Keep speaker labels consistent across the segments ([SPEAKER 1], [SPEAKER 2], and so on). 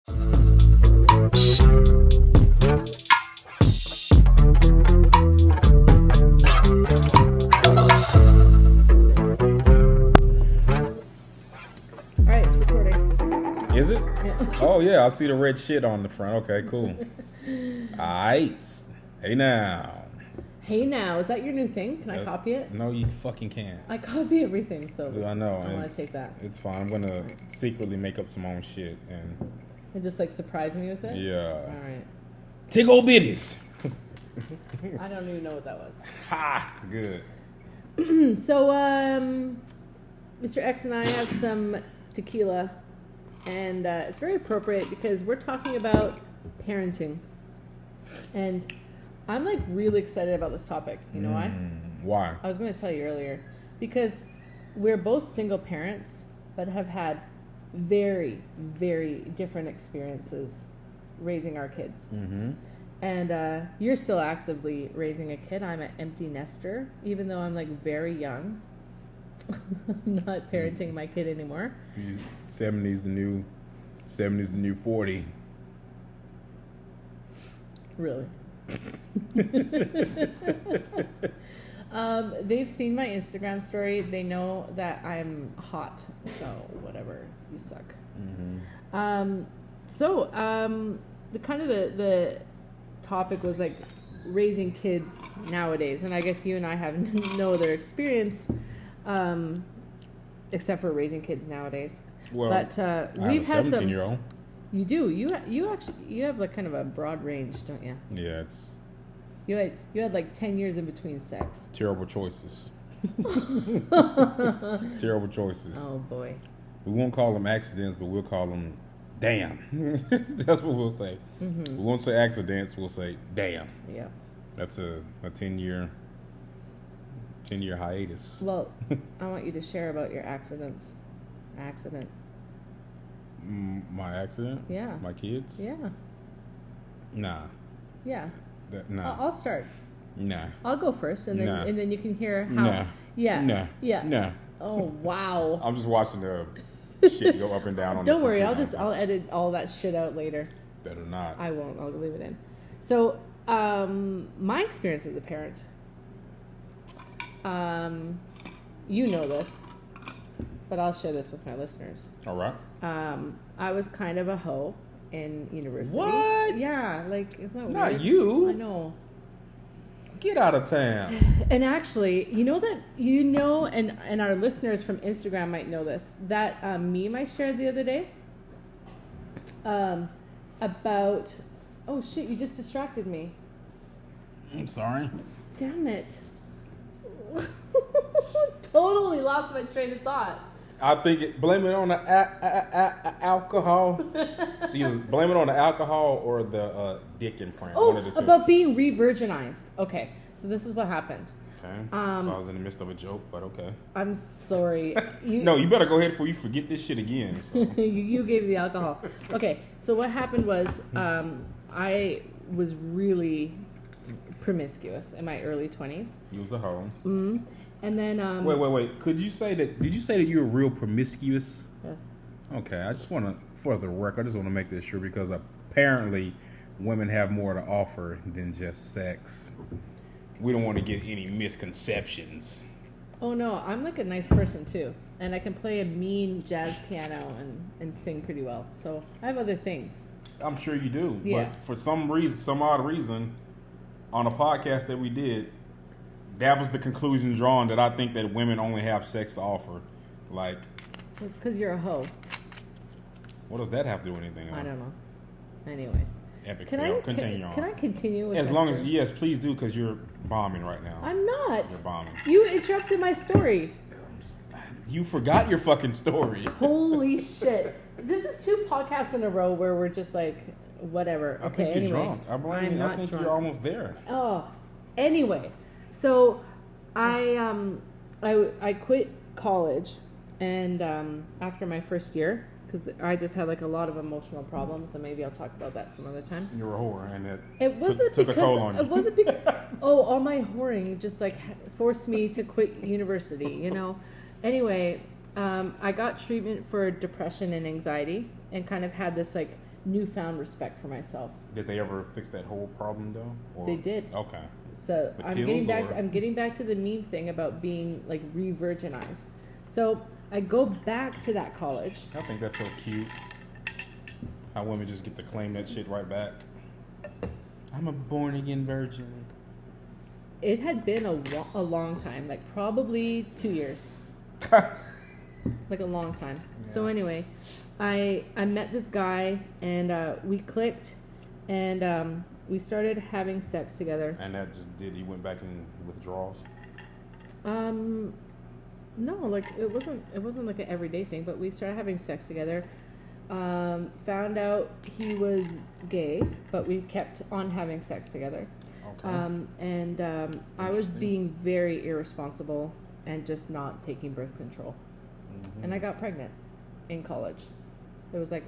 [SPEAKER 1] Alright, it's recording.
[SPEAKER 2] Is it?
[SPEAKER 1] Yeah.
[SPEAKER 2] Oh yeah, I see the red shit on the front. Okay, cool. Alright. Hey now.
[SPEAKER 1] Hey now, is that your new thing? Can I copy it?
[SPEAKER 2] No, you fucking can't.
[SPEAKER 1] I copy everything, so
[SPEAKER 2] I know.
[SPEAKER 1] I want to take that.
[SPEAKER 2] It's fine. I'm gonna secretly make up some own shit and
[SPEAKER 1] just like surprise me with it?
[SPEAKER 2] yeah.
[SPEAKER 1] Alright.
[SPEAKER 2] Tickle bitties.
[SPEAKER 1] I don't even know what that was.
[SPEAKER 2] Ha! Good.
[SPEAKER 1] So, Mr. X and I have some tequila, and it's very appropriate because we're talking about parenting. And I'm like really excited about this topic. You know why?
[SPEAKER 2] Why?
[SPEAKER 1] I was going to tell you earlier. Because we're both single parents, but have had very, very different experiences raising our kids.
[SPEAKER 2] Mm-hmm.
[SPEAKER 1] And you're still actively raising a kid. I'm an empty nester, even though I'm like very young. I'm not parenting my kid anymore.
[SPEAKER 2] 70's the new 40.
[SPEAKER 1] Really? They've seen my Instagram story. They know that I'm hot. So whatever, you suck.
[SPEAKER 2] Mm-hmm.
[SPEAKER 1] The topic was like raising kids nowadays, and I guess you and I have no other experience except for raising kids nowadays.
[SPEAKER 2] Well,
[SPEAKER 1] but we've
[SPEAKER 2] I have
[SPEAKER 1] had
[SPEAKER 2] a 17-year-old.
[SPEAKER 1] You do. You have like kind of a broad range, don't you?
[SPEAKER 2] Yeah, it's
[SPEAKER 1] You had like 10 years in between sex.
[SPEAKER 2] terrible choices. Terrible choices.
[SPEAKER 1] Oh boy.
[SPEAKER 2] We won't call them accidents, but we'll call them damn. That's what we'll say.
[SPEAKER 1] Mm-hmm.
[SPEAKER 2] We won't say accidents, we'll say damn.
[SPEAKER 1] Yeah.
[SPEAKER 2] That's a 10-year hiatus.
[SPEAKER 1] Well, I want you to share about your accidents. Accident.
[SPEAKER 2] My accident?
[SPEAKER 1] Yeah.
[SPEAKER 2] My kids?
[SPEAKER 1] Yeah.
[SPEAKER 2] Nah.
[SPEAKER 1] Yeah.
[SPEAKER 2] Nah.
[SPEAKER 1] I'll start.
[SPEAKER 2] Nah.
[SPEAKER 1] I'll go first, and then
[SPEAKER 2] Nah.
[SPEAKER 1] and then you can hear how.
[SPEAKER 2] Nah.
[SPEAKER 1] Yeah.
[SPEAKER 2] Nah.
[SPEAKER 1] Yeah.
[SPEAKER 2] Nah.
[SPEAKER 1] Oh wow.
[SPEAKER 2] I'm just watching the shit go up and down on
[SPEAKER 1] Don't
[SPEAKER 2] the
[SPEAKER 1] worry.
[SPEAKER 2] computer.
[SPEAKER 1] I'll edit all that shit out later.
[SPEAKER 2] Better not.
[SPEAKER 1] I won't. I'll leave it in. So, my experience as a parent. You know this, but I'll share this with my listeners.
[SPEAKER 2] All right.
[SPEAKER 1] I was kind of a hoe in university.
[SPEAKER 2] What?
[SPEAKER 1] Yeah, like it's not
[SPEAKER 2] Not
[SPEAKER 1] weird.
[SPEAKER 2] you.
[SPEAKER 1] I know.
[SPEAKER 2] Get out of town.
[SPEAKER 1] And actually, and our listeners from Instagram might know this, that meme I shared the other day about, oh shit, you just distracted me.
[SPEAKER 2] I'm sorry.
[SPEAKER 1] Damn it. Totally lost my train of thought.
[SPEAKER 2] I think blame it on the alcohol. So either blame it on the alcohol or the dick implant.
[SPEAKER 1] Oh,
[SPEAKER 2] one of the two.
[SPEAKER 1] about being re-virginized. Okay, so this is what happened.
[SPEAKER 2] Okay. So I was in the midst of a joke, but okay.
[SPEAKER 1] I'm sorry.
[SPEAKER 2] No, you better go ahead before you forget this shit again. So.
[SPEAKER 1] You gave the alcohol. Okay, so what happened was I was really promiscuous in my early 20s.
[SPEAKER 2] You was a hoe.
[SPEAKER 1] Mm-hmm. And then
[SPEAKER 2] Wait. Did you say that you were real promiscuous?
[SPEAKER 1] Yes.
[SPEAKER 2] Okay, I just want to, for the record, I just want to make this sure because apparently women have more to offer than just sex. We don't want to get any misconceptions.
[SPEAKER 1] Oh no, I'm like a nice person too, and I can play a mean jazz piano and sing pretty well. So I have other things.
[SPEAKER 2] I'm sure you do.
[SPEAKER 1] Yeah.
[SPEAKER 2] But for some odd reason, on a podcast that we did, that was the conclusion drawn that I think that women only have sex to offer. Like,
[SPEAKER 1] It's because you're a hoe.
[SPEAKER 2] what does that have to do with anything?
[SPEAKER 1] I don't know. Anyway,
[SPEAKER 2] Epic fail. Continue on.
[SPEAKER 1] Can I continue with
[SPEAKER 2] As
[SPEAKER 1] my
[SPEAKER 2] long
[SPEAKER 1] story?
[SPEAKER 2] as, yes, please do, because you're bombing right now.
[SPEAKER 1] I'm not.
[SPEAKER 2] You're bombing.
[SPEAKER 1] You interrupted my story.
[SPEAKER 2] You forgot your fucking story.
[SPEAKER 1] Holy shit. This is 2 podcasts in a row where we're just like, whatever.
[SPEAKER 2] I
[SPEAKER 1] Okay,
[SPEAKER 2] think you're
[SPEAKER 1] anyway.
[SPEAKER 2] drunk.
[SPEAKER 1] I'm not
[SPEAKER 2] I think
[SPEAKER 1] drunk.
[SPEAKER 2] you're almost there.
[SPEAKER 1] Oh, anyway. So I quit college, and after my first year, because I just had like a lot of emotional problems, and maybe I'll talk about that some other time.
[SPEAKER 2] You're a whore, and
[SPEAKER 1] It wasn't
[SPEAKER 2] took a
[SPEAKER 1] because
[SPEAKER 2] toll on you.
[SPEAKER 1] it wasn't because all my whoring just like forced me to quit university, you know. Anyway, I got treatment for depression and anxiety, and kind of had this like newfound respect for myself.
[SPEAKER 2] Did they ever fix that whole problem though? Or?
[SPEAKER 1] They did.
[SPEAKER 2] Okay.
[SPEAKER 1] So
[SPEAKER 2] The
[SPEAKER 1] I'm
[SPEAKER 2] pills,
[SPEAKER 1] getting back.
[SPEAKER 2] or-
[SPEAKER 1] I'm getting back to the meme thing about being like re-virginized. So I go back to that college.
[SPEAKER 2] I think that's so cute. How women just get to claim that shit right back. I'm a born again virgin.
[SPEAKER 1] It had been a long time, like probably 2 years, like a long time.
[SPEAKER 2] Yeah.
[SPEAKER 1] So anyway, I met this guy and we clicked, and we started having sex together.
[SPEAKER 2] And that just did. You went back in withdrawals.
[SPEAKER 1] No, like it wasn't like an everyday thing, but we started having sex together. Found out he was gay, but we kept on having sex together.
[SPEAKER 2] Okay.
[SPEAKER 1] I was being very irresponsible and just not taking birth control.
[SPEAKER 2] Mm-hmm.
[SPEAKER 1] And I got pregnant in college. It was like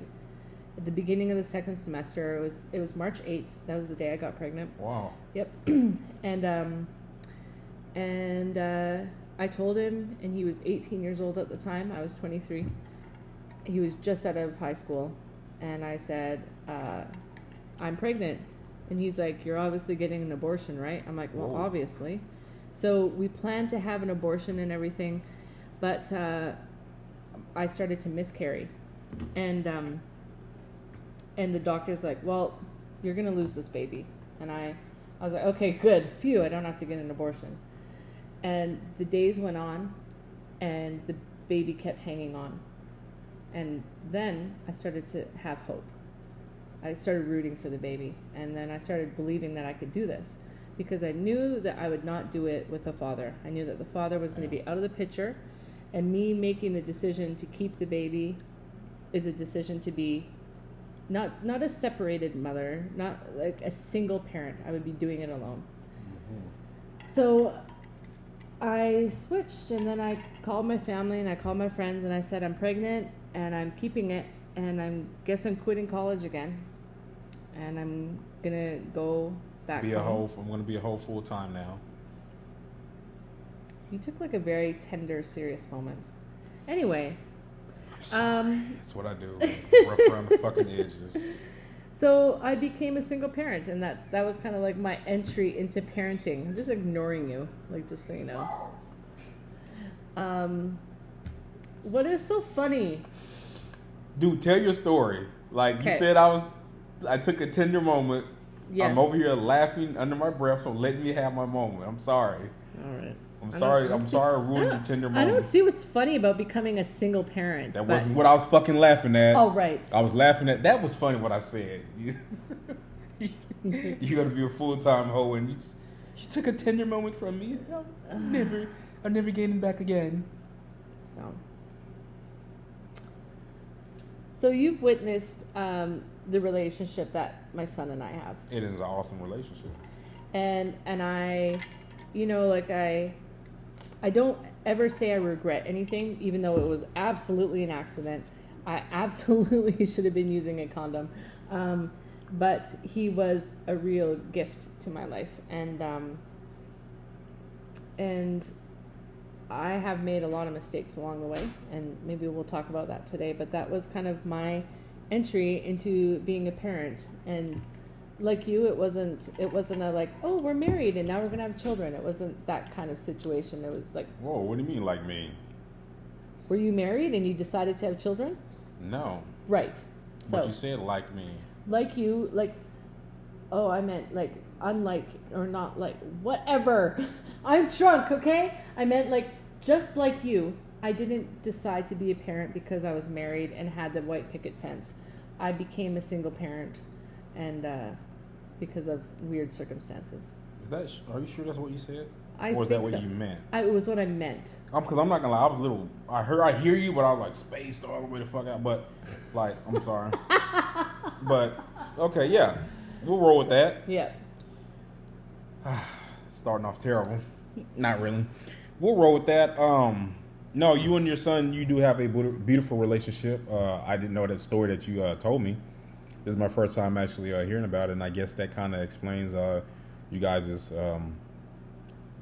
[SPEAKER 1] at the beginning of the second semester. It was March 8th. That was the day I got pregnant.
[SPEAKER 2] Wow.
[SPEAKER 1] Yep. and I told him, and he was 18 years old at the time. I was 23. He was just out of high school, and I said, I'm pregnant. And he's like, you're obviously getting an abortion, right? I'm like, well,
[SPEAKER 2] Whoa.
[SPEAKER 1] obviously. So we planned to have an abortion and everything, but I started to miscarry. And the doctor's like, well, you're going to lose this baby. And I was like, okay, good. Phew, I don't have to get an abortion. And the days went on, and the baby kept hanging on. And then I started to have hope. I started rooting for the baby. And then I started believing that I could do this, because I knew that I would not do it with the father. I knew that the father was going to be out of the picture, and me making the decision to keep the baby is a decision to be not a separated mother, not like a single parent. I would be doing it alone.
[SPEAKER 2] Mm-hmm.
[SPEAKER 1] So I switched, and then I called my family and I called my friends, and I said, I'm pregnant and I'm keeping it, and I'm quitting college again, and I'm gonna go back home.
[SPEAKER 2] I'm gonna be a whole full time now.
[SPEAKER 1] You took like a very tender, serious moment. Anyway,
[SPEAKER 2] That's what I do. Rough around the fucking edges.
[SPEAKER 1] so I became a single parent, and that was kind of like my entry into parenting. I'm just ignoring you, like, just so you know. What is so funny?
[SPEAKER 2] Dude, tell your story. Like you
[SPEAKER 1] Okay.
[SPEAKER 2] said, I took a tender moment.
[SPEAKER 1] Yes.
[SPEAKER 2] I'm over here laughing under my breath, so let me have my moment. I'm sorry.
[SPEAKER 1] All right.
[SPEAKER 2] I'm
[SPEAKER 1] I
[SPEAKER 2] sorry.
[SPEAKER 1] don't
[SPEAKER 2] I'm
[SPEAKER 1] see-
[SPEAKER 2] sorry I ruined your tender
[SPEAKER 1] I don't
[SPEAKER 2] moment.
[SPEAKER 1] see what's funny about becoming a single parent.
[SPEAKER 2] That
[SPEAKER 1] but-
[SPEAKER 2] wasn't what I was fucking laughing at.
[SPEAKER 1] Oh, right.
[SPEAKER 2] I was laughing at. That was funny what I said. You gotta be a full time hoe, and you took a tender moment from me. I'm never getting back again.
[SPEAKER 1] So you've witnessed the relationship that my son and I have,
[SPEAKER 2] It is an awesome relationship.
[SPEAKER 1] and I, like I don't ever say I regret anything, even though it was absolutely an accident. I absolutely should have been using a condom, but he was a real gift to my life, and I have made a lot of mistakes along the way, and maybe we'll talk about that today, but that was kind of my entry into being a parent. And like you, it wasn't a like, oh, we're married and now we're gonna have children. It wasn't that kind of situation. It was like,
[SPEAKER 2] Whoa, what do you mean like me?
[SPEAKER 1] were you married and you decided to have children?
[SPEAKER 2] No.
[SPEAKER 1] Right.
[SPEAKER 2] But
[SPEAKER 1] So
[SPEAKER 2] you said like me.
[SPEAKER 1] like you, like, oh, I meant like unlike or not like, whatever. I'm drunk, okay? I meant like, just like you, I didn't decide to be a parent because I was married and had the white picket fence. I became a single parent, and because of weird circumstances.
[SPEAKER 2] Are you sure that's what you said?
[SPEAKER 1] I
[SPEAKER 2] Or is that
[SPEAKER 1] think
[SPEAKER 2] what
[SPEAKER 1] so.
[SPEAKER 2] you meant?
[SPEAKER 1] It was what I meant.
[SPEAKER 2] Because I'm not gonna lie, I was a little. I hear you, but I was like spaced all the way the fuck out. But like, I'm sorry. But okay, yeah, we'll roll with that.
[SPEAKER 1] Yeah.
[SPEAKER 2] Starting off terrible. Not really. We'll roll with that. No, you and your son, you do have a beautiful relationship. I didn't know that story that you told me. This is my first time actually hearing about it, and I guess that kind of explains you guys'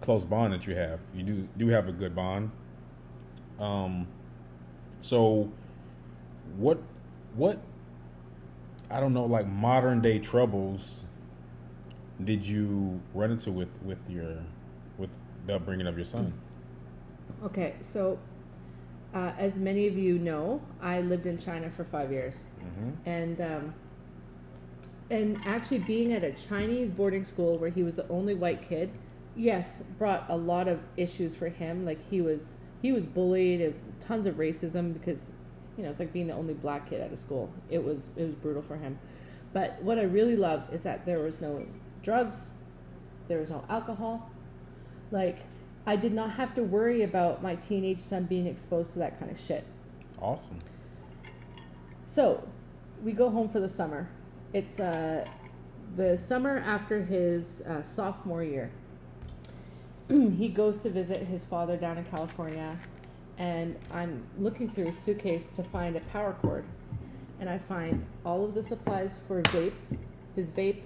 [SPEAKER 2] close bond that you have. You do have a good bond. So, what I don't know, like modern day troubles did you run into with the upbringing of your son?
[SPEAKER 1] Okay, so as many of you know, I lived in China for 5 years, and actually being at a Chinese boarding school where he was the only white kid, yes, brought a lot of issues for him. Like he was bullied. There's tons of racism because, it's like being the only black kid at a school. It was brutal for him. But what I really loved is that there was no drugs, there was no alcohol. Like I did not have to worry about my teenage son being exposed to that kind of shit.
[SPEAKER 2] Awesome.
[SPEAKER 1] So we go home for the summer. It's the summer after his sophomore year. He goes to visit his father down in California, and I'm looking through his suitcase to find a power cord, and I find all of the supplies for his vape,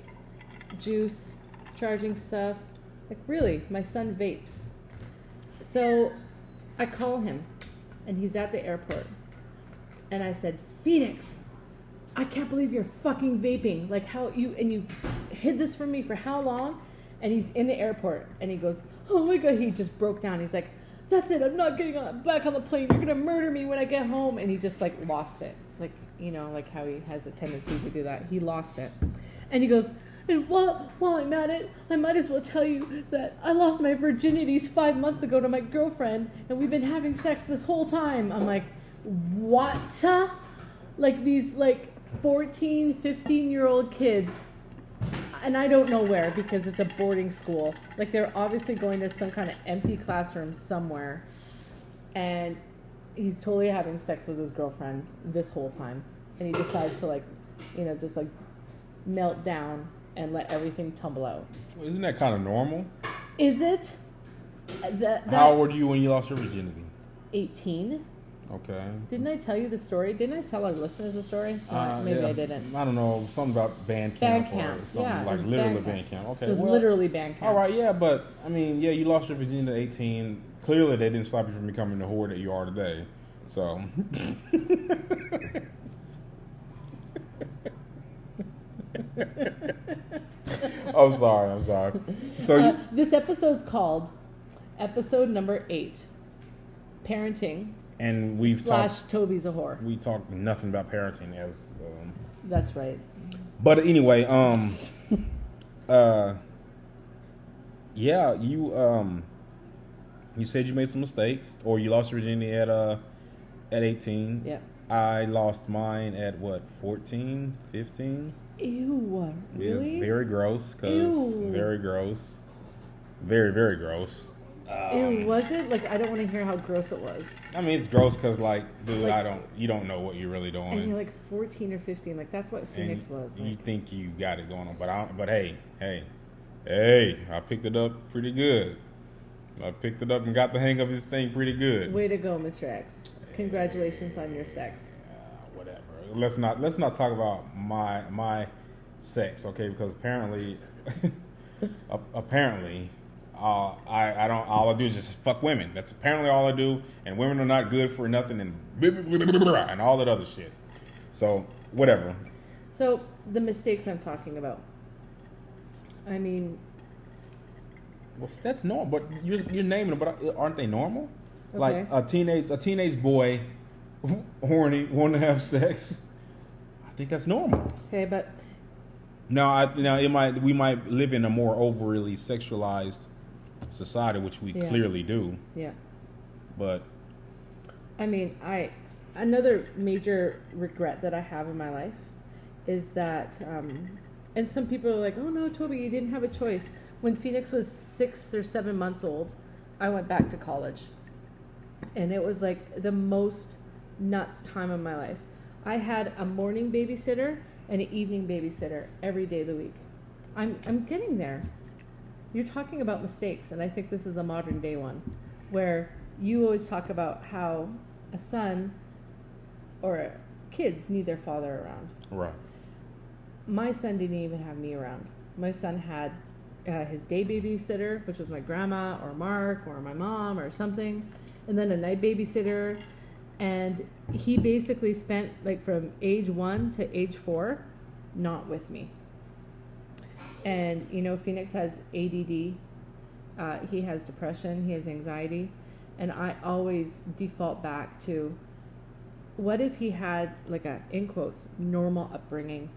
[SPEAKER 1] juice, charging stuff. Like really, my son vapes. So I call him, and he's at the airport, and I said, Phoenix, I can't believe you're fucking vaping. Like how you hid this from me for how long? And he's in the airport and he goes, oh my God, he just broke down. He's like, that's it. I'm not getting back on the plane. You're going to murder me when I get home. And he just like lost it. Like, like how he has a tendency to do that. He lost it. And he goes, and while I'm at it, I might as well tell you that I lost my virginities 5 months ago to my girlfriend and we've been having sex this whole time. I'm like, what? Like these 14, 15-year-old kids, and I don't know where because it's a boarding school. Like they're obviously going to some kind of empty classroom somewhere, and he's totally having sex with his girlfriend this whole time, and he decides to just melt down and let everything tumble out.
[SPEAKER 2] Well, isn't that kind of normal?
[SPEAKER 1] Is it?
[SPEAKER 2] How old were you when you lost your virginity?
[SPEAKER 1] 18.
[SPEAKER 2] Okay.
[SPEAKER 1] Didn't I tell you the story? Didn't I tell our listeners the story? Maybe
[SPEAKER 2] yeah.
[SPEAKER 1] I didn't.
[SPEAKER 2] I don't know. Something about band camp. Or something like literally band camp. Okay.
[SPEAKER 1] It was literally band camp.
[SPEAKER 2] All right, yeah, but I mean, yeah, you lost your virginity at 18. Clearly, they didn't stop you from becoming the whore that you are today. So. I'm sorry. So
[SPEAKER 1] this episode's called episode number 8, parenting.
[SPEAKER 2] And we've
[SPEAKER 1] Tobi's a whore.
[SPEAKER 2] We talked nothing about parenting as.
[SPEAKER 1] That's right.
[SPEAKER 2] But anyway, yeah, you said you made some mistakes, or you lost your virginity at 18.
[SPEAKER 1] Yeah.
[SPEAKER 2] I lost mine at 14, 15.
[SPEAKER 1] Ew. Really?
[SPEAKER 2] It's very gross. Very gross. Very, very gross.
[SPEAKER 1] Ew, was it? Like, I don't want to hear how gross it was.
[SPEAKER 2] I mean, it's gross because, dude, you don't know what you're really doing.
[SPEAKER 1] And you're 14 or 15. Like, that's what Phoenix was.
[SPEAKER 2] You think you got it going on, but hey, I picked it up pretty good. I picked it up and got the hang of this thing pretty good.
[SPEAKER 1] Way to go, Mr. X. Congratulations on your sex.
[SPEAKER 2] Whatever. Let's not talk about my sex, okay? Because apparently, I don't. All I do is just fuck women. That's apparently all I do. And women are not good for nothing, and all that other shit. So whatever.
[SPEAKER 1] So the mistakes I'm talking about. I mean,
[SPEAKER 2] well, that's normal. But you're naming them, but aren't they normal?
[SPEAKER 1] Okay.
[SPEAKER 2] Like a teenage boy, horny, want to have sex. I think that's normal.
[SPEAKER 1] Okay, but
[SPEAKER 2] now we might live in a more overly sexualized society, which we clearly do.
[SPEAKER 1] Yeah.
[SPEAKER 2] But
[SPEAKER 1] I mean, another major regret that I have in my life is that, and some people are like, "Oh no, Tobi, you didn't have a choice." When Phoenix was 6 or 7 months old, I went back to college, and it was like the most nuts time of my life. I had a morning babysitter and an evening babysitter every day of the week. I'm getting there. You're talking about mistakes, and I think this is a modern day one, where you always talk about how a son or kids need their father around.
[SPEAKER 2] right.
[SPEAKER 1] My son didn't even have me around. My son had his day babysitter, which was my grandma or Mark or my mom or something, and then a night babysitter. And he basically spent from age 1 to age 4 not with me. And, you know, Phoenix has ADD. He has depression. He has anxiety. And I always default back to, what if he had like a, in quotes, normal upbringing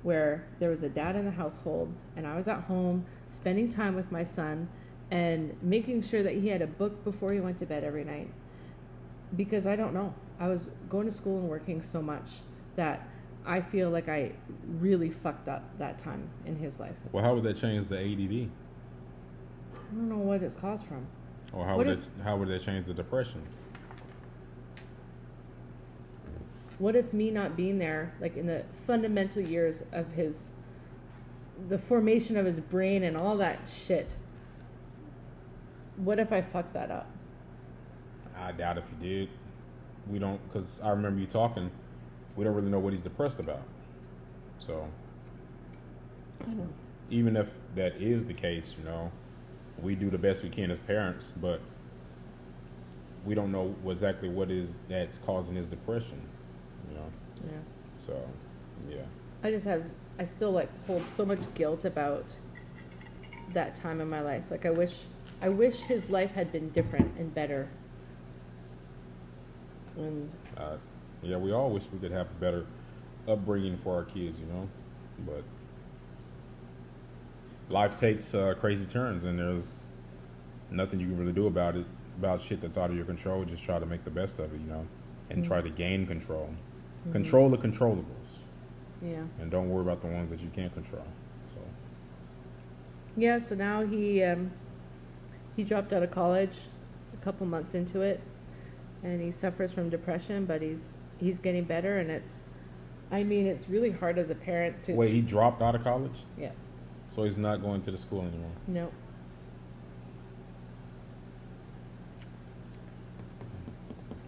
[SPEAKER 1] where there was a dad in the household and I was at home spending time with my son and making sure that he had a book before he went to bed every night. Because I don't know. I was going to school and working so much that I feel like I really fucked up that time in his life.
[SPEAKER 2] Well, how would that change the ADD?
[SPEAKER 1] I don't know what it's caused from.
[SPEAKER 2] Or how would that change the depression?
[SPEAKER 1] What if me not being there, like in the fundamental years of the formation of his brain and all that shit, what if I fucked that up?
[SPEAKER 2] I doubt if you did. We don't, because I remember you talking, we don't really know what he's depressed about. So,
[SPEAKER 1] I know.
[SPEAKER 2] Even if that is the case, you know, we do the best we can as parents, but we don't know exactly what is that's causing his depression, you know?
[SPEAKER 1] Yeah.
[SPEAKER 2] So, yeah.
[SPEAKER 1] I still like hold so much guilt about that time in my life. Like I wish his life had been different and better. And
[SPEAKER 2] yeah, we all wish we could have a better upbringing for our kids, you know, but life takes crazy turns, and there's nothing you can really do about it, about shit that's out of your control. Just try to make the best of it, you know, and try to gain control. Control the controllables.
[SPEAKER 1] Yeah.
[SPEAKER 2] And don't worry about the ones that you can't control. So.
[SPEAKER 1] Yeah. So now he dropped out of college a couple months into it, and he suffers from depression, but he's getting better, and it's really hard as a parent to.
[SPEAKER 2] Wait, he dropped out of college?
[SPEAKER 1] Yeah.
[SPEAKER 2] So he's not going to the school anymore?
[SPEAKER 1] No.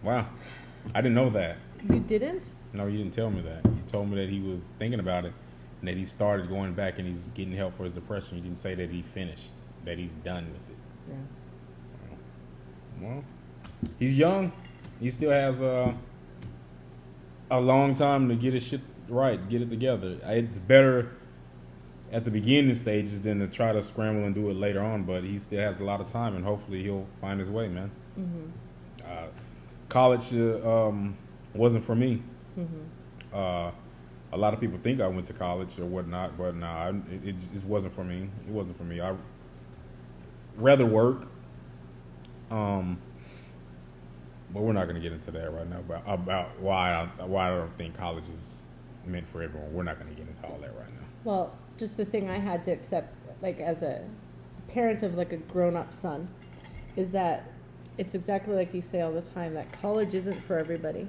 [SPEAKER 2] Wow. I didn't know that.
[SPEAKER 1] You didn't?
[SPEAKER 2] No, you didn't tell me that. You told me that he was thinking about it and that he started going back and he's getting help for his depression. You didn't say that he finished, that he's done with it.
[SPEAKER 1] Yeah.
[SPEAKER 2] Well, he's young. He still has a long time to get his shit right, get it together. It's better at the beginning stages than to try to scramble and do it later on, but he still has a lot of time, and hopefully he'll find his way, man. College wasn't for me. A lot of people think I went to college or whatnot, but nah, it just wasn't for me. It wasn't for me. I'd rather work. But we're not going to get into that right now about why I don't think college is meant for everyone. We're not going to get into all that right now.
[SPEAKER 1] Well, just the thing I had to accept, like as a parent of like a grown-up son, is that it's exactly like you say all the time, that college isn't for everybody.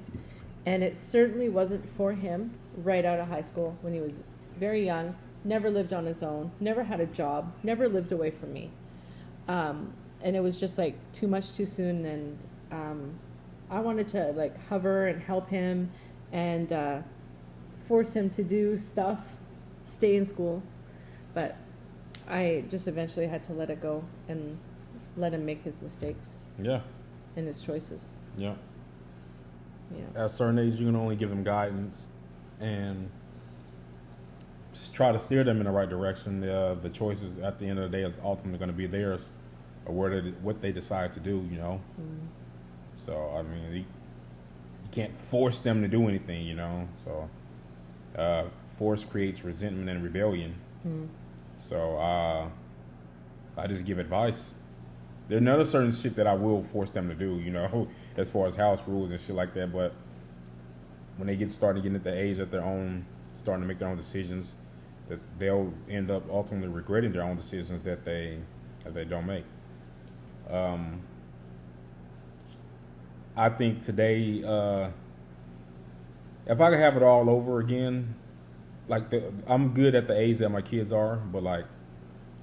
[SPEAKER 1] And it certainly wasn't for him right out of high school when he was very young, never lived on his own, never had a job, never lived away from me. And it was just like too much too soon, and I wanted to like hover and help him and force him to do stuff, stay in school. But I just eventually had to let it go and let him make his mistakes.
[SPEAKER 2] Yeah.
[SPEAKER 1] And his choices.
[SPEAKER 2] Yeah.
[SPEAKER 1] Yeah.
[SPEAKER 2] At a certain age, you can only give them guidance and just try to steer them in the right direction. The choices at the end of the day is ultimately going to be theirs, or what they decide to do, you know. So, I mean, you can't force them to do anything, you know. So, force creates resentment and rebellion. So, I just give advice. There's another certain shit that I will force them to do, you know, as far as house rules and shit like that. But when they starting to get at the age that starting to make their own decisions, that they'll end up ultimately regretting their own decisions that they don't make. I think today, if I could have it all over again, like I'm good at the age that my kids are, but like.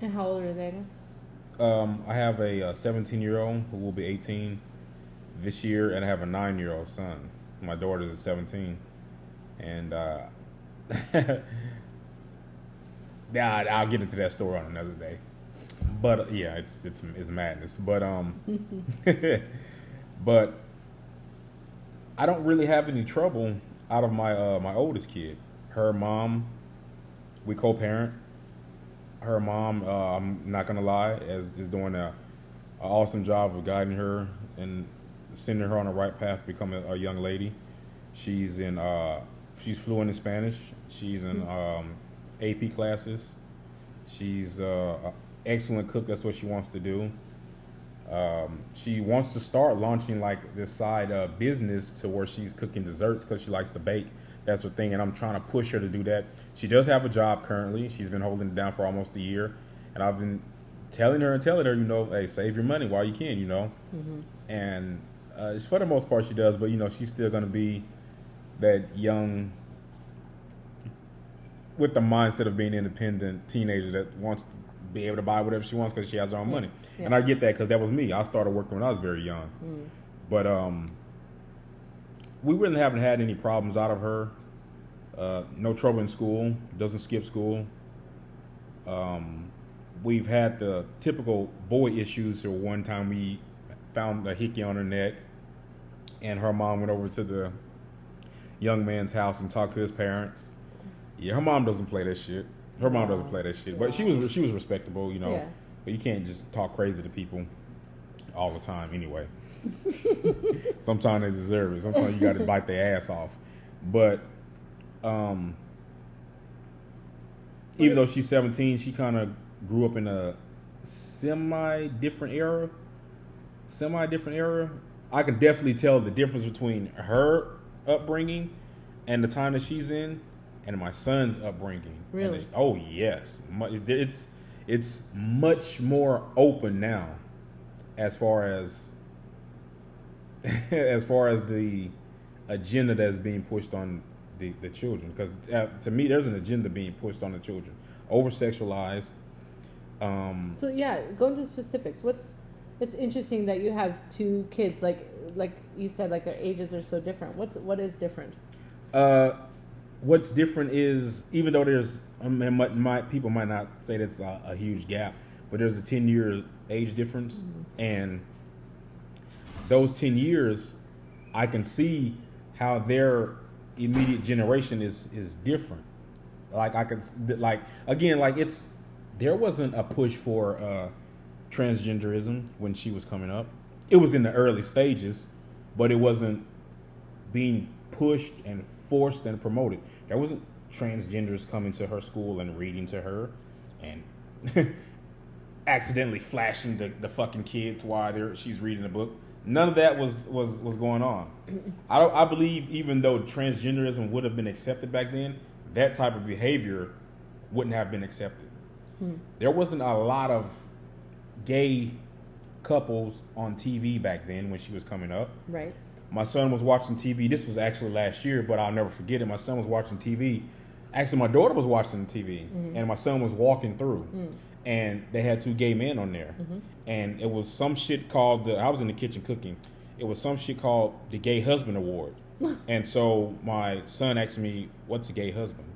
[SPEAKER 1] And how old are they now?
[SPEAKER 2] I have a 17-year-old who will be 18 this year, and I have a 9-year-old son. My daughter's at 17, and yeah, I'll get into that story on another day. But yeah, it's madness. But but I don't really have any trouble out of my my oldest kid. Her mom We co-parent. Her mom, I'm not gonna lie, is doing a awesome job of guiding her and sending her on the right path to become a young lady. She's in she's fluent in Spanish. She's in AP classes. She's an excellent cook. That's what she wants to do. She wants to start launching like this side business to where she's cooking desserts because she likes to bake. That's her thing, and I'm trying to push her to do that. She does have a job currently. She's been holding it down for almost a year, and I've been telling her, you know, hey, save your money while you can, you know. And for the most part, she does, but you know, she's still gonna be that young, with the mindset of being an independent teenager that wants to be able to buy whatever she wants because she has her own money. And I get that because that was me. I started working when I was very young. But we really haven't had any problems out of her. No trouble in school. Doesn't skip school. We've had the typical boy issues. So one time we found a hickey on her neck, and her mom went over to the young man's house and talked to his parents. Yeah, her mom doesn't play that shit. But she was respectable, you know.
[SPEAKER 1] Yeah.
[SPEAKER 2] But you can't just talk crazy to people all the time anyway. Sometimes they deserve it. Sometimes you got to bite their ass off. But even though she's 17, she kind of grew up in a semi-different era. I can definitely tell the difference between her upbringing and the time that she's in and my son's upbringing.
[SPEAKER 1] Really?
[SPEAKER 2] Oh, yes. It's much more open now as far as the agenda that's being pushed on the children. Because to me, there's an agenda being pushed on the children. Over-sexualized.
[SPEAKER 1] So, yeah, go into specifics. It's interesting that you have two kids, like you said, like their ages are so different. What is different?
[SPEAKER 2] What's different is, even though there's, people might not say that's a huge gap, but there's a 10-year age difference, and those 10 years, I can see how their immediate generation is different. Like there wasn't a push for transgenderism when she was coming up. It was in the early stages, but it wasn't being pushed and forced and promoted. There wasn't transgenders coming to her school and reading to her and accidentally flashing the fucking kids while she's reading a book. None of that was going on. I believe even though transgenderism would have been accepted back then, that type of behavior wouldn't have been accepted. There wasn't a lot of gay couples on TV back then when she was coming up.
[SPEAKER 1] Right.
[SPEAKER 2] My son was watching TV. This was actually last year, but I'll never forget it. My son was watching TV. Actually, my daughter was watching TV, and my son was walking through, and they had two gay men on there, and it was some shit called I was in the kitchen cooking. It was some shit called the Gay Husband Award, and so my son asked me, "What's a gay husband?"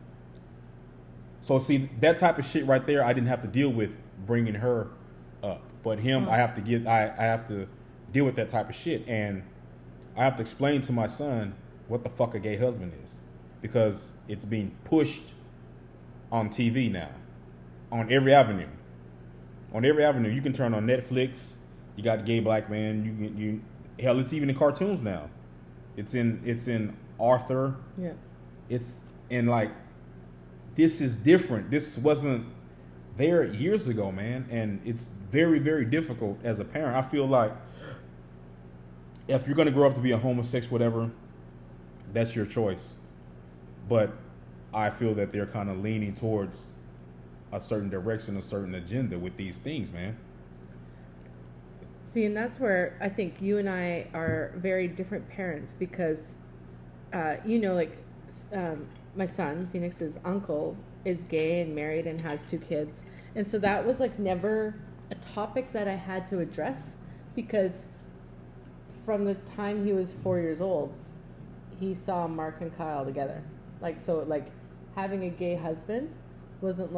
[SPEAKER 2] So see, that type of shit right there, I didn't have to deal with bringing her up, but him, I have to deal with that type of shit, and I have to explain to my son what the fuck a gay husband is, because it's being pushed on TV now, on every avenue. You can turn on Netflix. You got gay black man. You hell, it's even in cartoons now. It's in Arthur.
[SPEAKER 1] Yeah.
[SPEAKER 2] It's in like, this is different. This wasn't there years ago, man, and it's very, very difficult as a parent. I feel like if you're going to grow up to be a homosexual, whatever, that's your choice. But I feel that they're kind of leaning towards a certain direction, a certain agenda with these things, man.
[SPEAKER 1] See, and that's where I think you and I are very different parents because, my son, Phoenix's uncle, is gay and married and has two kids. And so that was like never a topic that I had to address because from the time he was 4 years old, he saw Mark and Kyle together. Like having a gay husband wasn't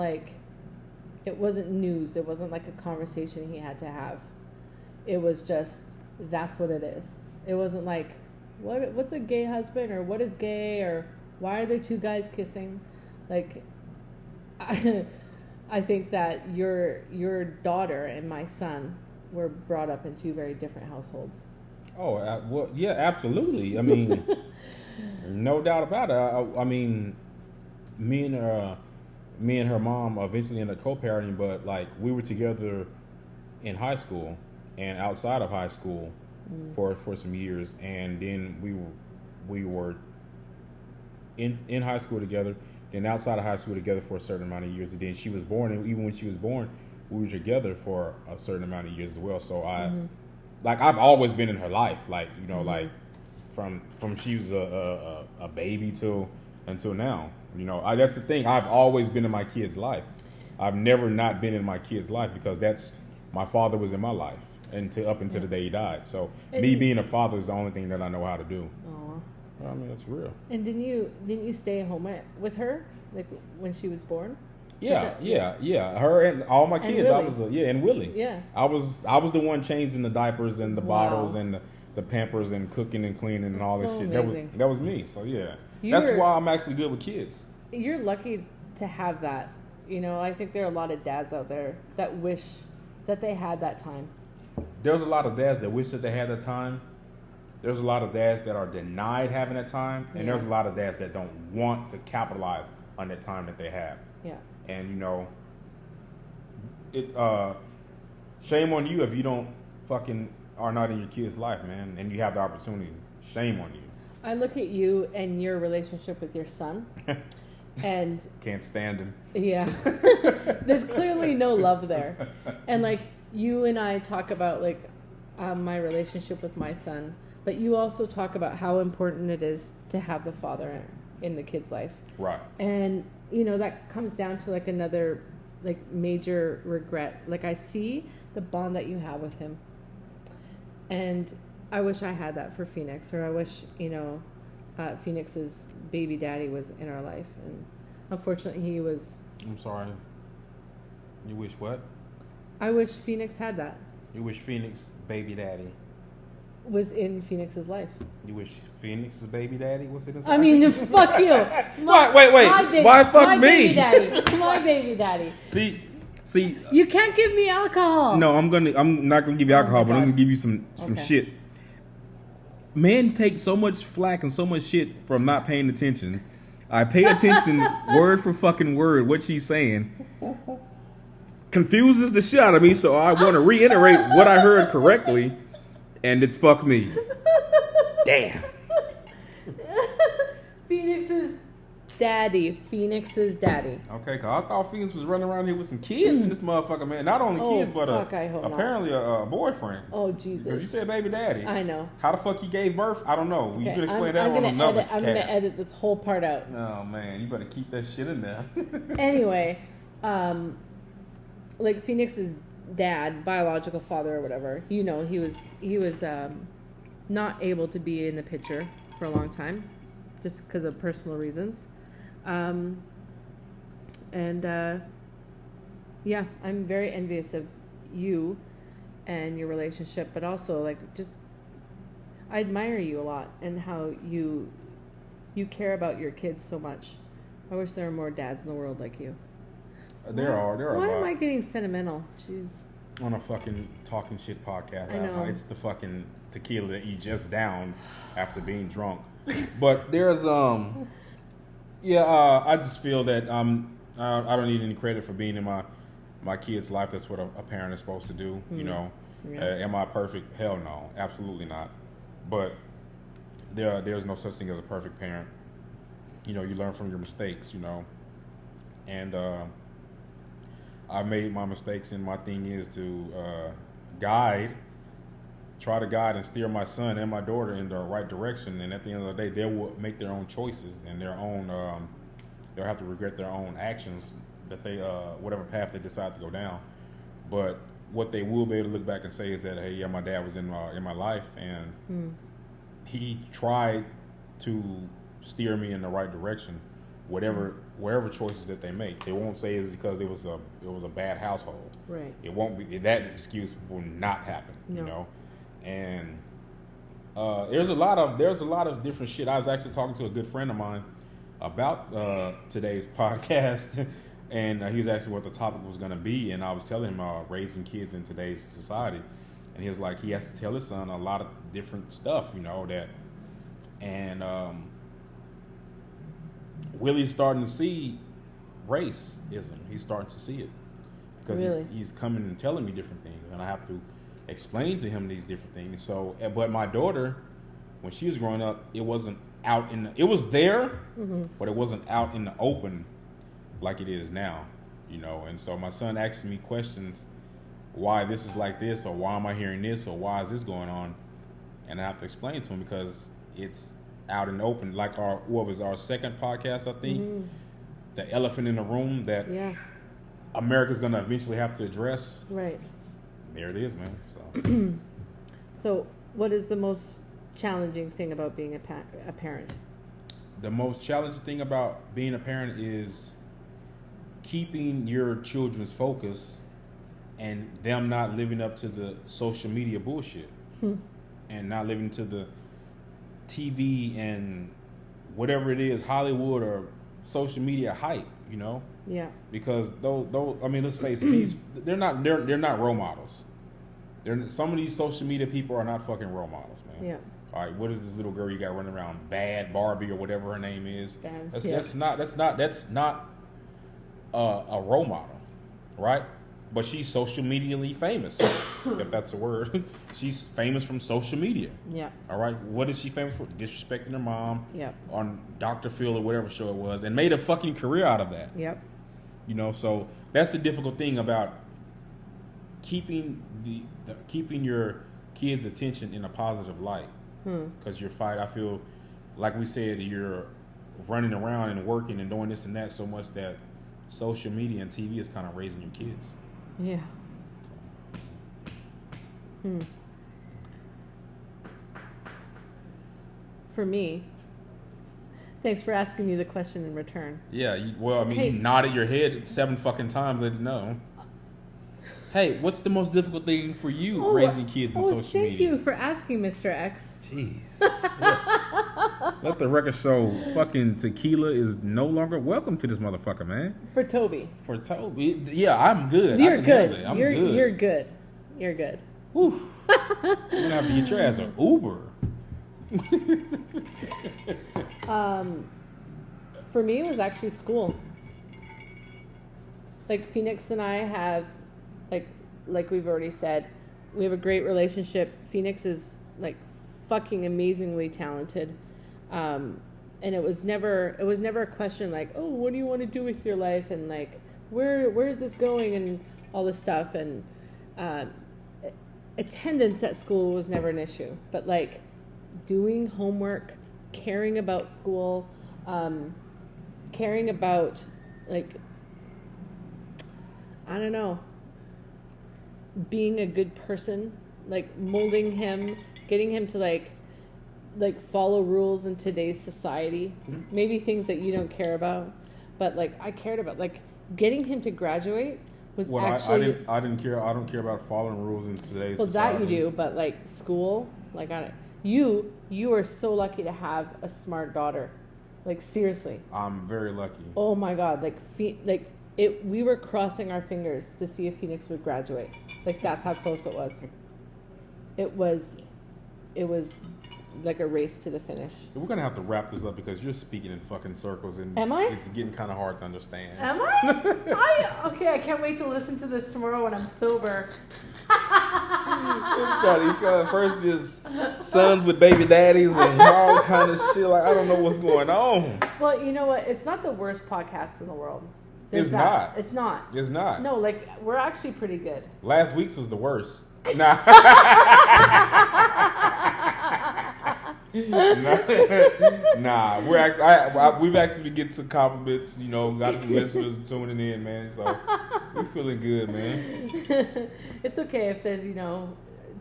[SPEAKER 1] it wasn't news. It wasn't like a conversation he had to have. It was just, that's what it is. It wasn't like, what's a gay husband, or what is gay, or why are there two guys kissing? Like, I think that your daughter and my son were brought up in two very different households.
[SPEAKER 2] Oh, well, yeah, absolutely. I mean, no doubt about it. I mean, me and her mom eventually ended up co-parenting, but like we were together in high school and outside of high school for some years, and then we were in high school together, then outside of high school together for a certain amount of years, and then she was born, and even when she was born, we were together for a certain amount of years as well. So I've always been in her life, like, you know, like from she was a baby until now. You know, that's the thing. I've always been in my kid's life. I've never not been in my kid's life because my father was in my life up until the day he died. So me being a father is the only thing that I know how to do.
[SPEAKER 1] Aww.
[SPEAKER 2] I mean, that's real.
[SPEAKER 1] And didn't you stay home with her, like when she was born?
[SPEAKER 2] Yeah. Her and all my kids. And Willie.
[SPEAKER 1] Yeah.
[SPEAKER 2] I was the one changing the diapers and the bottles and the Pampers and cooking and cleaning and all this shit.
[SPEAKER 1] Amazing.
[SPEAKER 2] That was me. So yeah, that's why I'm actually good with kids.
[SPEAKER 1] You're lucky to have that. You know, I think there are a lot of dads out there that wish that they had that time.
[SPEAKER 2] There's a lot of dads that wish that they had that time. There's a lot of dads that are denied having that time, and there's a lot of dads that don't want to capitalize on that time that they have.
[SPEAKER 1] Yeah.
[SPEAKER 2] And you know, shame on you if you don't fucking are not in your kid's life, man, and you have the opportunity. Shame on you.
[SPEAKER 1] I look at you and your relationship with your son, and
[SPEAKER 2] can't stand him.
[SPEAKER 1] Yeah, there's clearly no love there, and like you and I talk about like my relationship with my son, but you also talk about how important it is to have the father in the kid's life.
[SPEAKER 2] Right.
[SPEAKER 1] And you know that comes down to like another like major regret. Like I see the bond that you have with him, and I wish I had that for Phoenix, or I wish, you know, Phoenix's baby daddy was in our life, and unfortunately he was.
[SPEAKER 2] I'm sorry. You wish what?
[SPEAKER 1] I wish Phoenix had that.
[SPEAKER 2] You wish Phoenix baby daddy
[SPEAKER 1] was in Phoenix's life.
[SPEAKER 2] You wish Phoenix's baby daddy was in his
[SPEAKER 1] life? I
[SPEAKER 2] mean,
[SPEAKER 1] fuck you.
[SPEAKER 2] Wait. Why fuck
[SPEAKER 1] my
[SPEAKER 2] me?
[SPEAKER 1] Baby daddy. My baby daddy.
[SPEAKER 2] See,
[SPEAKER 1] you can't give me alcohol.
[SPEAKER 2] No, I'm not gonna give you alcohol, but I'm gonna give you some shit. Men take so much flack and so much shit from not paying attention. I pay attention word for fucking word what she's saying. Confuses the shit out of me, so I want to reiterate what I heard correctly, and it's fuck me. Damn.
[SPEAKER 1] Phoenix's daddy.
[SPEAKER 2] Okay, cause I thought Phoenix was running around here with some kids in this motherfucker, man. Not only kids, but apparently a boyfriend.
[SPEAKER 1] Oh, Jesus.
[SPEAKER 2] Because you said baby daddy.
[SPEAKER 1] I know.
[SPEAKER 2] How the fuck he gave birth? I don't know. Okay, you could explain that on another cast.
[SPEAKER 1] I'm going to edit this whole part out.
[SPEAKER 2] Oh, man. You better keep that shit in there.
[SPEAKER 1] Anyway, like Phoenix's dad, biological father or whatever, you know, he was not able to be in the picture for a long time just because of personal reasons. Yeah, I'm very envious of you and your relationship, but also like just I admire you a lot and how you care about your kids so much. I wish there were more dads in the world like you.
[SPEAKER 2] There are.
[SPEAKER 1] Why am I getting sentimental? Jeez.
[SPEAKER 2] On a fucking talking shit podcast.
[SPEAKER 1] I know.
[SPEAKER 2] It's the fucking tequila that you just downed after being drunk. But there's I just feel that I don't need any credit for being in my kid's life. That's what a parent is supposed to do. You know, am I perfect? Hell no, absolutely not. But there's no such thing as a perfect parent. You know, you learn from your mistakes. You know, and I made my mistakes, and my thing is to try to guide and steer my son and my daughter in the right direction. And at the end of the day, they will make their own choices and their own. They'll have to regret their own actions that they whatever path they decide to go down. But what they will be able to look back and say is that, hey, yeah, my dad was in my life, and he tried to steer me in the right direction. Whatever choices that they make, they won't say it's because it was a bad household.
[SPEAKER 1] Right.
[SPEAKER 2] It won't be. That excuse will not happen. No. You know, and there's a lot of different shit. I was actually talking to a good friend of mine about today's podcast, And he was asking what the topic was going to be, and I was telling him raising kids in today's society, and he was like, he has to tell his son a lot of different stuff, that, and Willie's starting to see racism. He's starting to see it because
[SPEAKER 1] Really?
[SPEAKER 2] he's coming and telling me different things, and I have to explain to him these different things. So, but my daughter, when she was growing up, it wasn't out it was there, but it wasn't out in the open like it is now, and so my son asks me questions, why this is like this, or why am I hearing this, or why is this going on, and I have to explain to him because it's out in the open. Like our second podcast, I think, the elephant in the room that America's gonna eventually have to address.
[SPEAKER 1] Right.
[SPEAKER 2] There it is, man. So,
[SPEAKER 1] so what is the most challenging thing about being a parent?
[SPEAKER 2] The most challenging thing about being a parent is keeping your children's focus and them not living up to the social media bullshit and not living to the TV and whatever it is, Hollywood or social media hype,
[SPEAKER 1] Yeah.
[SPEAKER 2] because those I mean, let's face it, they're not role models. Some of these social media people are not fucking role models, man.
[SPEAKER 1] Yeah.
[SPEAKER 2] All right, what is this little girl you got running around, Bad Barbie or whatever her name is?
[SPEAKER 1] Bad.
[SPEAKER 2] That's not a role model, right? But she's social medially famous, if that's a word. She's famous from social media.
[SPEAKER 1] Yeah.
[SPEAKER 2] All right, what is she famous for? Disrespecting her mom.
[SPEAKER 1] Yep.
[SPEAKER 2] On Dr. Phil or whatever show it was, and made a fucking career out of that.
[SPEAKER 1] Yep.
[SPEAKER 2] So that's the difficult thing about keeping keeping your kids' attention in a positive light. Because I feel like we said, you're running around and working and doing this and that so much that social media and TV is kind of raising your kids.
[SPEAKER 1] Yeah. For me, thanks for asking me the question in return.
[SPEAKER 2] Yeah, you nodded your head 7 fucking times, let it know. Hey, what's the most difficult thing for you raising kids in social media?
[SPEAKER 1] Thank you for asking, Mr. X.
[SPEAKER 2] Jeez. Let the record show fucking tequila is no longer welcome to this motherfucker, man.
[SPEAKER 1] For Tobi.
[SPEAKER 2] For Tobi. Yeah, I'm good.
[SPEAKER 1] You're good.
[SPEAKER 2] You're good.
[SPEAKER 1] You're good. You're good.
[SPEAKER 2] Whew. You're going to have to get your ass an Uber.
[SPEAKER 1] For me, it was actually school. Like, Phoenix and I have, like we've already said, we have a great relationship. Phoenix is, fucking amazingly talented. And it was never a question like, oh, what do you want to do with your life? And, where is this going? And all this stuff. And attendance at school was never an issue. But, doing homework, caring about school, caring about, I don't know, being a good person, molding him, getting him to follow rules in today's society, maybe things that you don't care about, but I cared about, getting him to graduate was actually.
[SPEAKER 2] I didn't care. I don't care about following rules in today's society.
[SPEAKER 1] Well, that you do, but school, you are so lucky to have a smart daughter, seriously.
[SPEAKER 2] I'm very lucky.
[SPEAKER 1] Oh my God, we were crossing our fingers to see if Phoenix would graduate. That's how close it was. It was like a race to the finish.
[SPEAKER 2] We're gonna have to wrap this up because you're speaking in fucking circles and
[SPEAKER 1] Am I?
[SPEAKER 2] It's getting kind of hard to understand.
[SPEAKER 1] Am I? Okay, I can't wait to listen to this tomorrow when I'm sober.
[SPEAKER 2] First just sons with baby daddies and all kind of shit. I don't know what's going on.
[SPEAKER 1] Well, you know what? It's not the worst podcast in the world.
[SPEAKER 2] It's not.
[SPEAKER 1] It's not.
[SPEAKER 2] It's not.
[SPEAKER 1] No, we're actually pretty good.
[SPEAKER 2] Last week's was the worst. Nah. Nah. We've actually been getting some compliments. Got some listeners tuning in, man. So we're feeling good, man.
[SPEAKER 1] It's okay if there's,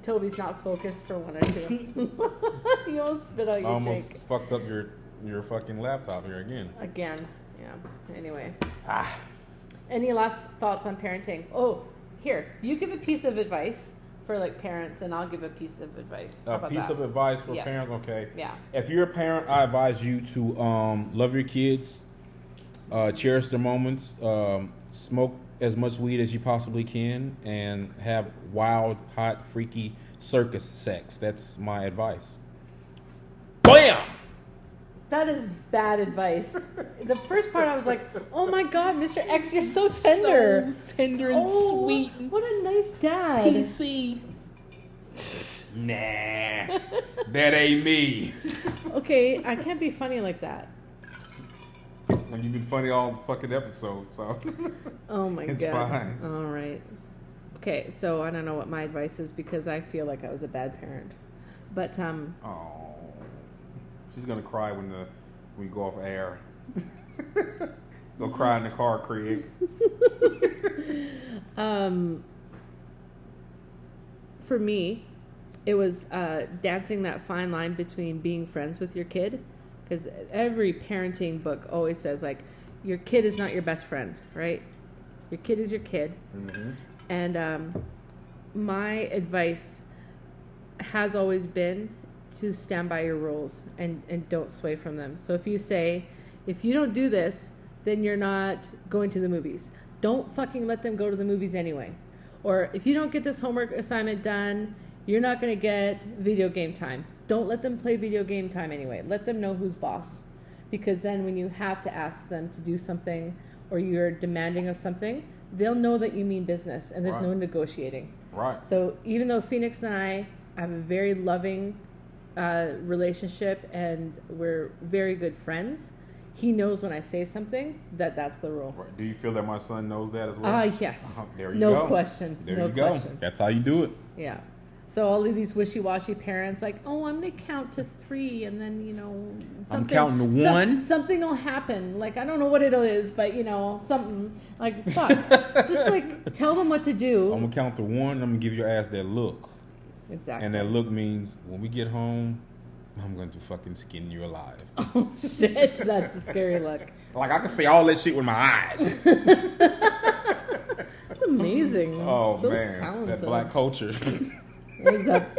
[SPEAKER 1] Tobi's not focused for one or two. You almost spit out your
[SPEAKER 2] almost
[SPEAKER 1] drink.
[SPEAKER 2] Fucked up your fucking laptop here again.
[SPEAKER 1] Again, yeah. Anyway. Any last thoughts on parenting? Oh, here, you give a piece of advice for parents, and I'll give a piece of advice. How about that?
[SPEAKER 2] Of advice for
[SPEAKER 1] Yes.
[SPEAKER 2] parents, okay?
[SPEAKER 1] Yeah.
[SPEAKER 2] If you're a parent, I advise you to love your kids, cherish their moments, smoke as much weed as you possibly can, and have wild, hot, freaky circus sex. That's my advice. Bam!
[SPEAKER 1] That is bad advice. The first part I was like, oh my God, Mr. X, you're so tender.
[SPEAKER 2] So tender and sweet.
[SPEAKER 1] What a nice dad.
[SPEAKER 2] PC. Nah, that ain't me.
[SPEAKER 1] Okay, I can't be funny like that.
[SPEAKER 2] When you've been funny all the fucking episode, so.
[SPEAKER 1] Oh my
[SPEAKER 2] it's
[SPEAKER 1] God.
[SPEAKER 2] Fine.
[SPEAKER 1] All right. Okay, so I don't know what my advice is because I feel like I was a bad parent. But,
[SPEAKER 2] Oh. She's gonna cry when we go off air. Go cry in the car, Craig.
[SPEAKER 1] For me, it was dancing that fine line between being friends with your kid, because every parenting book always says, like, your kid is not your best friend, right? Your kid is your kid.
[SPEAKER 2] Mm-hmm.
[SPEAKER 1] And my advice has always been to stand by your rules and don't sway from them. So if you say, if you don't do this, then you're not going to the movies. Don't fucking let them go to the movies anyway. Or if you don't get this homework assignment done, you're not going to get video game time. Don't let them play video game time anyway. Let them know who's boss. Because then when you have to ask them to do something or you're demanding of something, they'll know that you mean business and there's no negotiating.
[SPEAKER 2] Right.
[SPEAKER 1] So even though Phoenix and I have a very loving relationship and we're very good friends, he knows when I say something that's the rule.
[SPEAKER 2] Right. Do you feel that my son knows that as well?
[SPEAKER 1] Yes.
[SPEAKER 2] There you
[SPEAKER 1] no
[SPEAKER 2] go.
[SPEAKER 1] Question.
[SPEAKER 2] There
[SPEAKER 1] no
[SPEAKER 2] you go.
[SPEAKER 1] question.
[SPEAKER 2] That's how you do it.
[SPEAKER 1] Yeah. So all of these wishy-washy parents, like, oh, I'm going to count to 3, and then,
[SPEAKER 2] I'm counting to 1.
[SPEAKER 1] Something will happen. Like, I don't know what it is, but, something. Like, fuck. Just, like, tell them what to do.
[SPEAKER 2] I'm going to count to 1, and I'm going to give your ass that look.
[SPEAKER 1] Exactly.
[SPEAKER 2] And that look means, when we get home, I'm going to fucking skin you alive.
[SPEAKER 1] Oh, shit. That's a scary look.
[SPEAKER 2] Like, I can say all that shit with my eyes.
[SPEAKER 1] That's amazing.
[SPEAKER 2] Oh,
[SPEAKER 1] so
[SPEAKER 2] man.
[SPEAKER 1] talented.
[SPEAKER 2] That black culture.
[SPEAKER 1] What is that?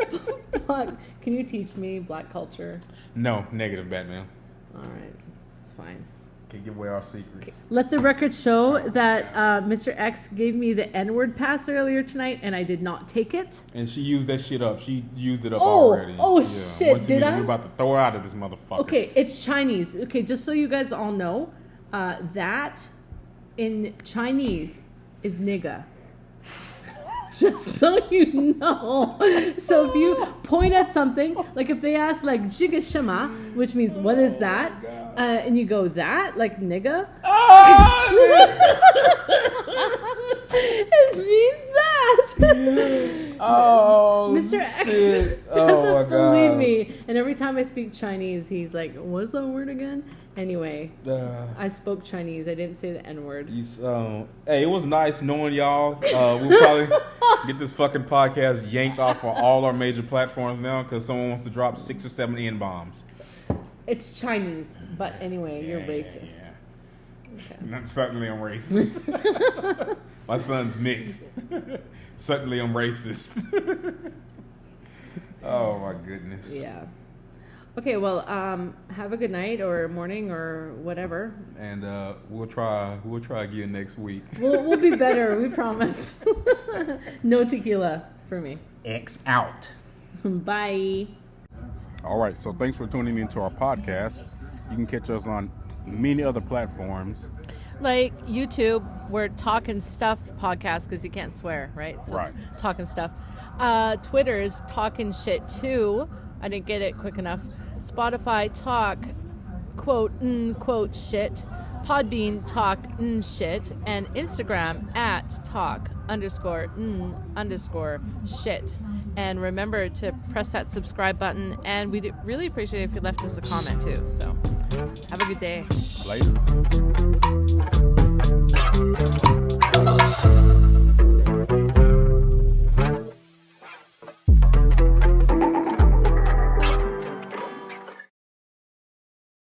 [SPEAKER 1] Can you teach me black culture?
[SPEAKER 2] No, negative, Batman.
[SPEAKER 1] All right. It's fine.
[SPEAKER 2] Can't give away our secrets.
[SPEAKER 1] Let the record show that Mr. X gave me the N-word pass earlier tonight, and I did not take it.
[SPEAKER 2] And she used that shit up. She used it up already.
[SPEAKER 1] Shit, did I?
[SPEAKER 2] We're about to throw her out of this motherfucker.
[SPEAKER 1] Okay, it's Chinese. Okay, just so you guys all know, that in Chinese is nigga. Just so you know. So if you point at something, like if they ask like jiga shima, which means what is that? And you go that, like nigga. It means that.
[SPEAKER 2] Oh,
[SPEAKER 1] Mr. X
[SPEAKER 2] shit.
[SPEAKER 1] doesn't believe me. And every time I speak Chinese, he's like, what's that word again? Anyway, I spoke Chinese. I didn't say the N-word.
[SPEAKER 2] Hey, it was nice knowing y'all. We'll probably get this fucking podcast yanked off of all our major platforms now because someone wants to drop 6 or 7 N-bombs.
[SPEAKER 1] It's Chinese, but anyway, you're racist.
[SPEAKER 2] Yeah.
[SPEAKER 1] Okay.
[SPEAKER 2] Suddenly I'm racist. My son's mixed. Suddenly I'm racist. Oh my goodness.
[SPEAKER 1] Yeah. Okay, well, have a good night or morning or whatever.
[SPEAKER 2] And we'll try again next week.
[SPEAKER 1] We'll be better, we promise. No tequila for me.
[SPEAKER 2] X out.
[SPEAKER 1] Bye.
[SPEAKER 2] All right, so thanks for tuning into our podcast. You can catch us on many other platforms.
[SPEAKER 1] Like YouTube, we're Talking Stuff podcast because you can't swear, right? So
[SPEAKER 2] right.
[SPEAKER 1] It's Talking Stuff. Twitter's Talking Shit too. I didn't get it quick enough. Spotify, talk, quote, quote, shit. Podbean, talk, shit. And Instagram, at talk, _, shit. And remember to press that subscribe button. And we'd really appreciate it if you left us a comment too. So have a good day.
[SPEAKER 2] Later.